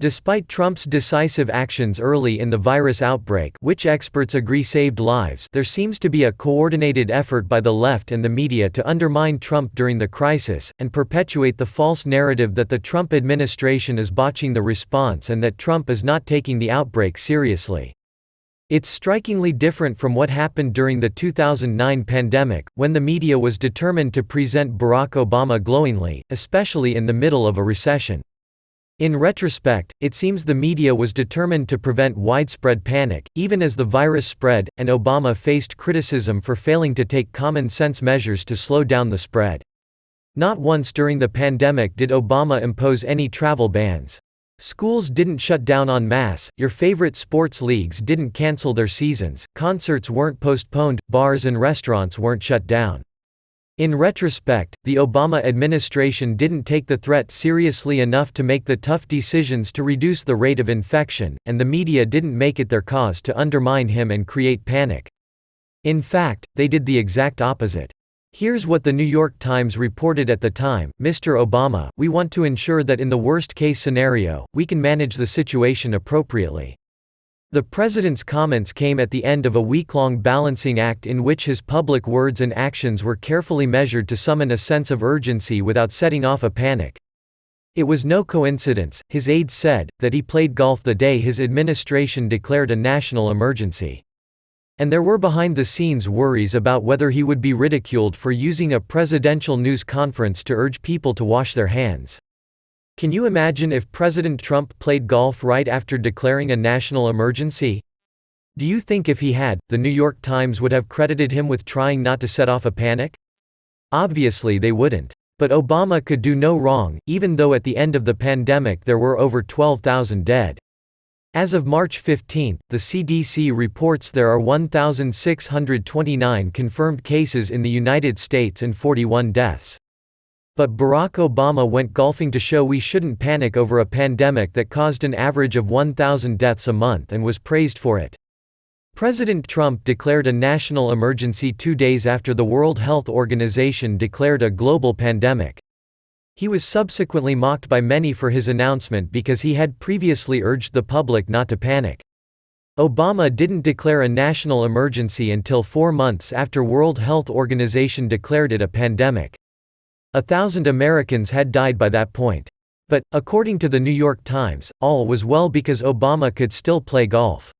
Despite Trump's decisive actions early in the virus outbreak, which experts agree saved lives, there seems to be a coordinated effort by the left and the media to undermine Trump during the crisis, and perpetuate the false narrative that the Trump administration is botching the response and that Trump is not taking the outbreak seriously. It's strikingly different from what happened during the 2009 pandemic, when the media was determined to present Barack Obama glowingly, especially in the middle of a recession. In retrospect, it seems the media was determined to prevent widespread panic, even as the virus spread, and Obama faced criticism for failing to take common-sense measures to slow down the spread. Not once during the pandemic did Obama impose any travel bans. Schools didn't shut down en masse, your favorite sports leagues didn't cancel their seasons, concerts weren't postponed, bars and restaurants weren't shut down. In retrospect, the Obama administration didn't take the threat seriously enough to make the tough decisions to reduce the rate of infection, and the media didn't make it their cause to undermine him and create panic. In fact, they did the exact opposite. Here's what the New York Times reported at the time: Mr. Obama, we want to ensure that in the worst-case scenario, we can manage the situation appropriately. The president's comments came at the end of a week-long balancing act in which his public words and actions were carefully measured to summon a sense of urgency without setting off a panic. It was no coincidence, his aides said, that he played golf the day his administration declared a national emergency. And there were behind-the-scenes worries about whether he would be ridiculed for using a presidential news conference to urge people to wash their hands. Can you imagine if President Trump played golf right after declaring a national emergency? Do you think if he had, the New York Times would have credited him with trying not to set off a panic? Obviously they wouldn't. But Obama could do no wrong, even though at the end of the pandemic there were over 12,000 dead. As of March 15, the CDC reports there are 1,629 confirmed cases in the United States and 41 deaths. But Barack Obama went golfing to show we shouldn't panic over a pandemic that caused an average of 1,000 deaths a month and was praised for it. President Trump declared a national emergency 2 days after the World Health Organization declared a global pandemic. He was subsequently mocked by many for his announcement because he had previously urged the public not to panic. Obama didn't declare a national emergency until 4 months after World Health Organization declared it a pandemic. 1,000 Americans had died by that point. But, according to the New York Times, all was well because Obama could still play golf.